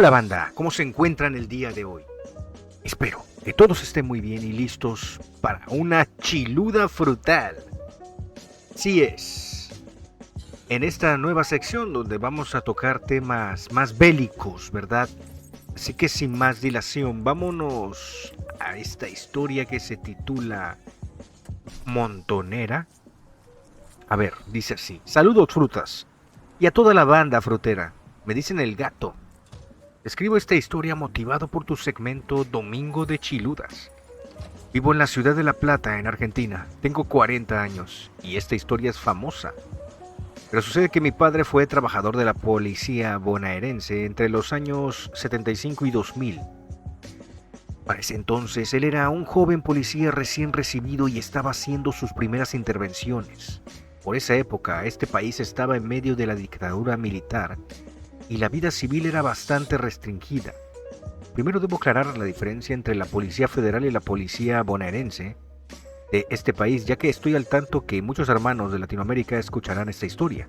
Hola banda, ¿cómo se encuentran el día de hoy? Espero que todos estén muy bien y listos para una chiluda frutal. Sí es, en esta nueva sección donde vamos a tocar temas más bélicos, ¿verdad? Así que sin más dilación, vámonos a esta historia que se titula Montonera. A ver, dice así: saludos frutas y a toda la banda frutera. Me dicen el gato. Escribo esta historia motivado por tu segmento Domingo de Chiludas. Vivo en la ciudad de La Plata, en Argentina. Tengo 40 años y esta historia es famosa. Pero sucede que mi padre fue trabajador de la policía bonaerense entre los años 75 y 2000. Para ese entonces, él era un joven policía recién recibido y estaba haciendo sus primeras intervenciones. Por esa época, este país estaba en medio de la dictadura militar y la vida civil era bastante restringida. Primero debo aclarar la diferencia entre la Policía Federal y la Policía Bonaerense de este país, ya que estoy al tanto que muchos hermanos de Latinoamérica escucharán esta historia.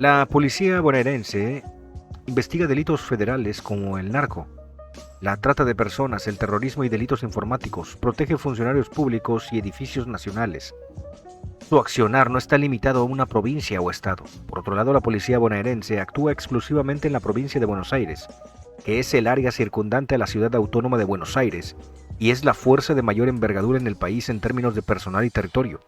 La Policía Bonaerense investiga delitos federales como el narco, la trata de personas, el terrorismo y delitos informáticos, protege funcionarios públicos y edificios nacionales. Su accionar no está limitado a una provincia o estado. Por otro lado, la policía bonaerense actúa exclusivamente en la provincia de Buenos Aires, que es el área circundante a la ciudad autónoma de Buenos Aires, y es la fuerza de mayor envergadura en el país en términos de personal y territorio.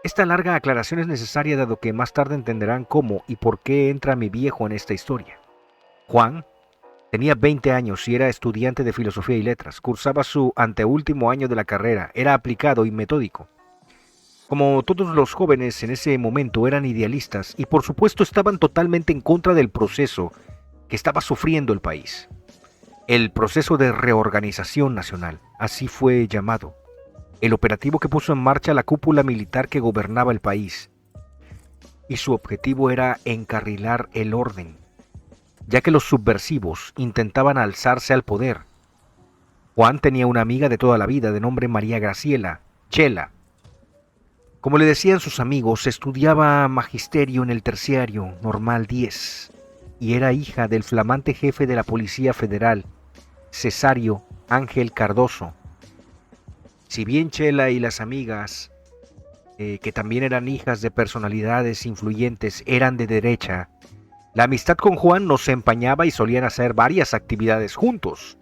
Esta larga aclaración es necesaria dado que más tarde entenderán cómo y por qué entra mi viejo en esta historia. Juan tenía 20 años y era estudiante de filosofía y letras. Cursaba su anteúltimo año de la carrera, era aplicado y metódico. Como todos los jóvenes en ese momento eran idealistas y por supuesto estaban totalmente en contra del proceso que estaba sufriendo el país. El proceso de reorganización nacional, así fue llamado. El operativo que puso en marcha la cúpula militar que gobernaba el país. Y su objetivo era encarrilar el orden, ya que los subversivos intentaban alzarse al poder. Juan tenía una amiga de toda la vida de nombre María Graciela, Chela. Como le decían sus amigos, estudiaba magisterio en el terciario normal 10 y era hija del flamante jefe de la Policía Federal, Cesario Ángel Cardoso. Si bien Chela y las amigas, que también eran hijas de personalidades influyentes, eran de derecha, la amistad con Juan no se empañaba y solían hacer varias actividades juntos.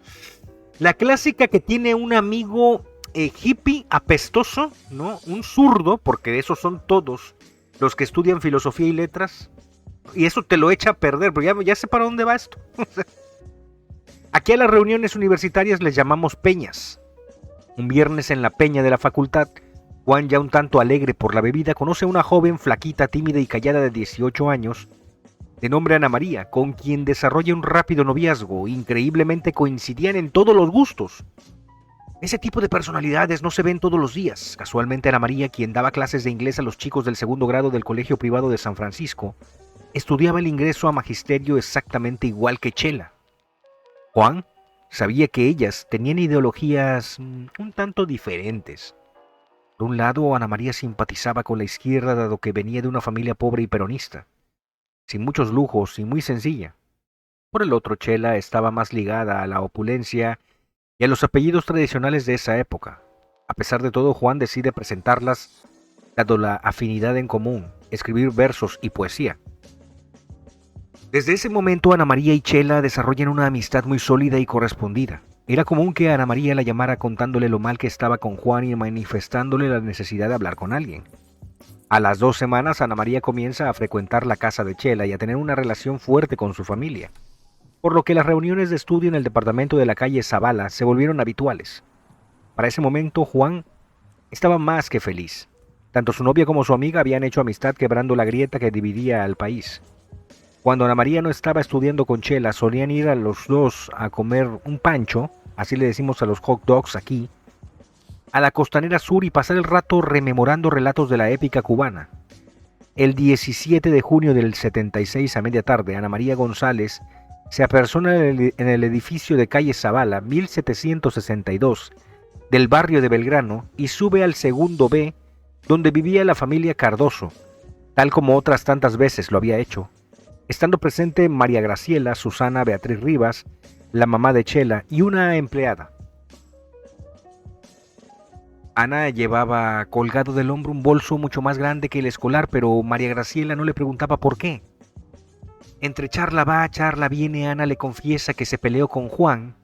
La clásica que tiene un amigo hippie apestoso, ¿no? Un zurdo, porque de esos son todos los que estudian filosofía y letras, y eso te lo echa a perder, pero ya sé para dónde va esto. Aquí a las reuniones universitarias les llamamos peñas. Un viernes en la peña de la facultad, Juan, ya un tanto alegre por la bebida, conoce a una joven flaquita, tímida y callada de 18 años, de nombre Ana María, con quien desarrolla un rápido noviazgo. Increíblemente coincidían en todos los gustos. Ese tipo de personalidades no se ven todos los días. Casualmente Ana María, quien daba clases de inglés a los chicos del segundo grado del colegio privado de San Francisco, estudiaba el ingreso a magisterio exactamente igual que Chela. Juan sabía que ellas tenían ideologías un tanto diferentes. Por un lado, Ana María simpatizaba con la izquierda dado que venía de una familia pobre y peronista, sin muchos lujos y muy sencilla. Por el otro, Chela estaba más ligada a la opulencia y a los apellidos tradicionales de esa época. A pesar de todo, Juan decide presentarlas, dado la afinidad en común, escribir versos y poesía. Desde ese momento, Ana María y Chela desarrollan una amistad muy sólida y correspondida. Era común que Ana María la llamara contándole lo mal que estaba con Juan y manifestándole la necesidad de hablar con alguien. A las 2 semanas, Ana María comienza a frecuentar la casa de Chela y a tener una relación fuerte con su familia, por lo que las reuniones de estudio en el departamento de la calle Zavala se volvieron habituales. Para ese momento, Juan estaba más que feliz. Tanto su novia como su amiga habían hecho amistad quebrando la grieta que dividía al país. Cuando Ana María no estaba estudiando con Chela, solían ir a los dos a comer un pancho, así le decimos a los hot dogs aquí, a la costanera sur y pasar el rato rememorando relatos de la épica cubana. El 17 de junio del 76 a media tarde, Ana María González se apersona en el edificio de calle Zavala, 1762, del barrio de Belgrano, y sube al segundo B, donde vivía la familia Cardoso, tal como otras tantas veces lo había hecho. estando presente María Graciela, Susana, Beatriz Rivas, la mamá de Chela y una empleada. Ana llevaba colgado del hombro un bolso mucho más grande que el escolar, pero María Graciela no le preguntaba por qué. Entre charla va, charla viene, Ana le confiesa que se peleó con Juan,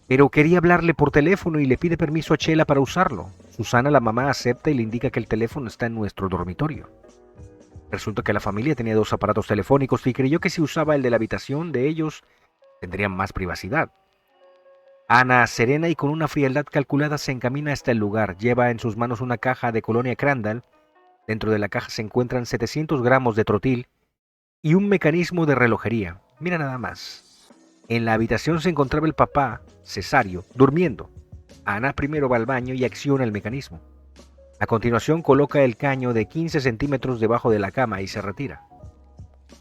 pero quería hablarle por teléfono y le pide permiso a Chela para usarlo. Susana, la mamá, acepta y le indica que el teléfono está en nuestro dormitorio. Resulta que la familia tenía 2 aparatos telefónicos y creyó que si usaba el de la habitación de ellos, tendrían más privacidad. Ana, serena y con una frialdad calculada, se encamina hasta el lugar. Lleva en sus manos una caja de colonia Crandall. Dentro de la caja se encuentran 700 gramos de trotil y un mecanismo de relojería. Mira nada más. En la habitación se encontraba el papá, Cesario, durmiendo. Ana primero va al baño y acciona el mecanismo. A continuación coloca el caño de 15 centímetros debajo de la cama y se retira.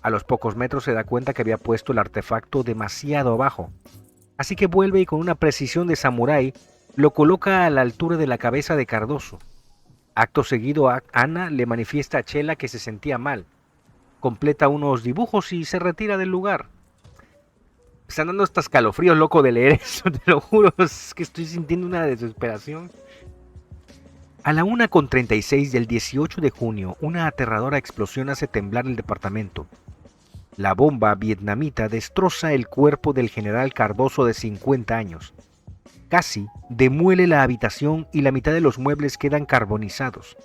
A los pocos metros se da cuenta que había puesto el artefacto demasiado abajo. Así que vuelve y con una precisión de samurái lo coloca a la altura de la cabeza de Cardoso. Acto seguido, Ana le manifiesta a Chela que se sentía mal. Completa unos dibujos y se retira del lugar. Me están dando estos escalofríos, loco, de leer eso, te lo juro. Es que estoy sintiendo una desesperación. A la 1:36 del 18 de junio, una aterradora explosión hace temblar el departamento. La bomba vietnamita destroza el cuerpo del general Cardoso de 50 años. Casi demuele la habitación y la mitad de los muebles quedan carbonizados.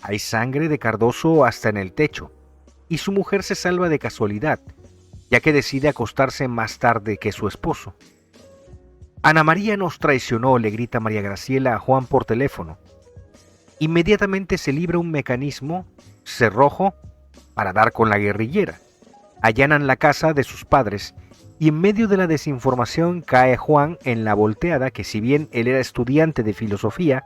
Hay sangre de Cardoso hasta en el techo, y su mujer se salva de casualidad, ya que decide acostarse más tarde que su esposo. Ana María nos traicionó, le grita María Graciela a Juan por teléfono. Inmediatamente se libra un mecanismo cerrojo para dar con la guerrillera. Allanan la casa de sus padres y en medio de la desinformación cae Juan en la volteada que, si bien él era estudiante de filosofía,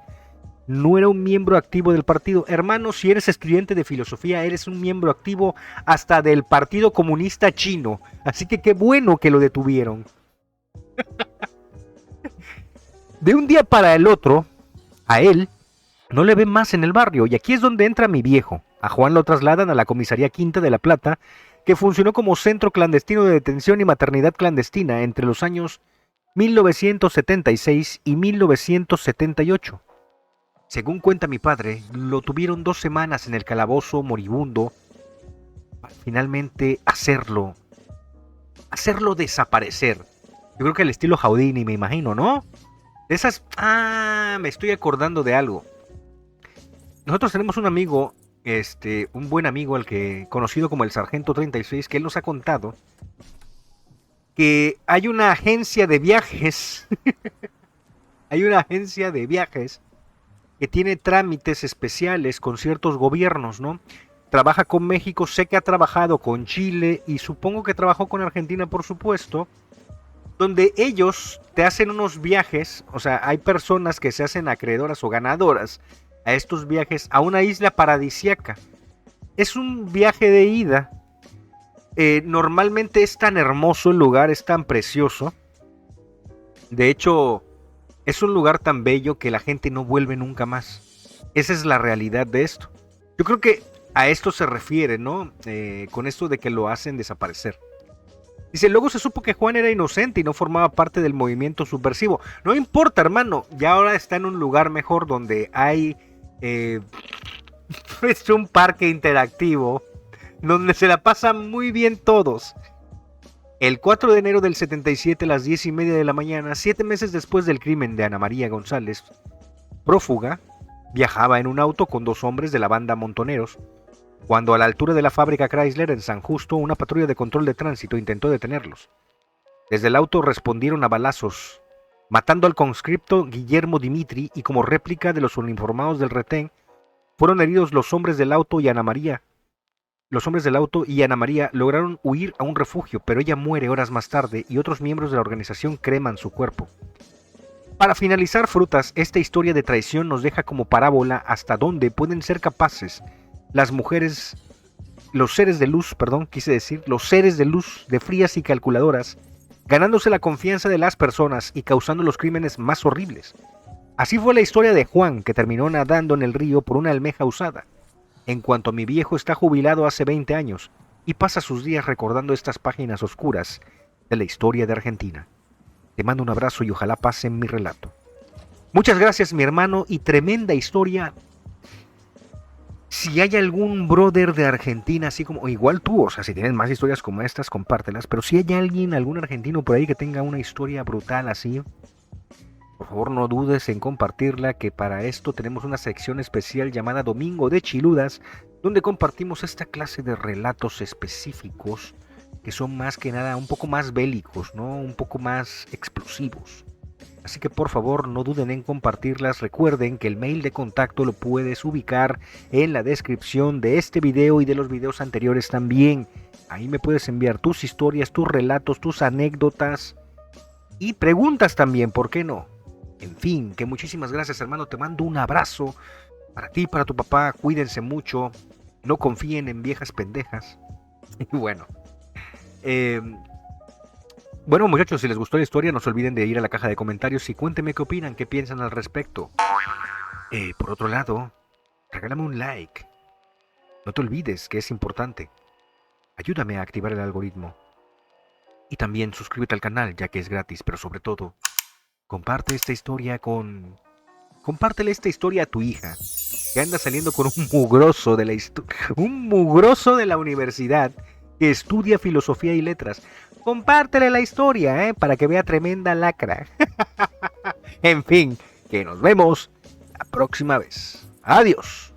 no era un miembro activo del partido. Hermano, si eres estudiante de filosofía, eres un miembro activo hasta del Partido Comunista Chino. Así que qué bueno que lo detuvieron. De un día para el otro, a él no le ven más en el barrio, y aquí es donde entra mi viejo. A Juan lo trasladan a la comisaría Quinta de La Plata, que funcionó como centro clandestino de detención y maternidad clandestina entre los años 1976 y 1978. Según cuenta mi padre, lo tuvieron 2 semanas en el calabozo moribundo para finalmente hacerlo desaparecer. Yo creo que al estilo Houdini, me imagino, ¿no? De esas... me estoy acordando de algo. Nosotros tenemos un amigo, un buen amigo, conocido como el Sargento 36, que él nos ha contado que hay una agencia de viajes, hay una agencia de viajes que tiene trámites especiales con ciertos gobiernos, ¿no? Trabaja con México, sé que ha trabajado con Chile y supongo que trabajó con Argentina, por supuesto, donde ellos te hacen unos viajes, o sea, hay personas que se hacen acreedoras o ganadoras a estos viajes a una isla paradisiaca. Es un viaje de ida. Normalmente es tan hermoso el lugar, es tan precioso. De hecho, es un lugar tan bello que la gente no vuelve nunca más. Esa es la realidad de esto. Yo creo que a esto se refiere, ¿no? Con esto de que lo hacen desaparecer. Dice, luego se supo que Juan era inocente y no formaba parte del movimiento subversivo. No importa, hermano, ya ahora está en un lugar mejor donde hay un parque interactivo donde se la pasan muy bien todos. El 4 de enero del 77 a las 10:30 de la mañana, 7 meses después del crimen de Ana María González, prófuga, viajaba en un auto con 2 hombres de la banda Montoneros, cuando a la altura de la fábrica Chrysler en San Justo, una patrulla de control de tránsito intentó detenerlos. Desde el auto respondieron a balazos, matando al conscripto Guillermo Dimitri, y como réplica de los uniformados del retén, fueron heridos los hombres del auto y Ana María. Los hombres del auto y Ana María lograron huir a un refugio, pero ella muere horas más tarde y otros miembros de la organización creman su cuerpo. Para finalizar, Frutas, esta historia de traición nos deja como parábola hasta dónde pueden ser capaces las mujeres, los seres de luz, de frías y calculadoras, ganándose la confianza de las personas y causando los crímenes más horribles. Así fue la historia de Juan, que terminó nadando en el río por una almeja usada. En cuanto a mi viejo, está jubilado hace 20 años, y pasa sus días recordando estas páginas oscuras de la historia de Argentina. Te mando un abrazo y ojalá pasen mi relato. Muchas gracias, mi hermano, y tremenda historia. Si hay algún brother de Argentina, así como, o igual tú, o sea, si tienes más historias como estas, compártelas, pero si hay alguien, algún argentino por ahí que tenga una historia brutal así, por favor no dudes en compartirla, que para esto tenemos una sección especial llamada Domingo de Chiludas, donde compartimos esta clase de relatos específicos que son más que nada un poco más bélicos, ¿no? Un poco más explosivos. Así que por favor no duden en compartirlas. Recuerden que el mail de contacto lo puedes ubicar en la descripción de este video y de los videos anteriores también. Ahí me puedes enviar tus historias, tus relatos, tus anécdotas y preguntas también, ¿por qué no? En fin, que muchísimas gracias, hermano. Te mando un abrazo para ti, para tu papá. Cuídense mucho. No confíen en viejas pendejas. Y bueno. Bueno, muchachos, si les gustó la historia, no se olviden de ir a la caja de comentarios y cuéntenme qué opinan, qué piensan al respecto. Por otro lado, regálame un like. No te olvides que es importante. Ayúdame a activar el algoritmo. Y también suscríbete al canal, ya que es gratis, pero sobre todo, compártele esta historia a tu hija, que anda saliendo con un mugroso de la universidad que estudia filosofía y letras. Compártele la historia, para que vea tremenda lacra. En fin, que nos vemos la próxima vez. Adiós.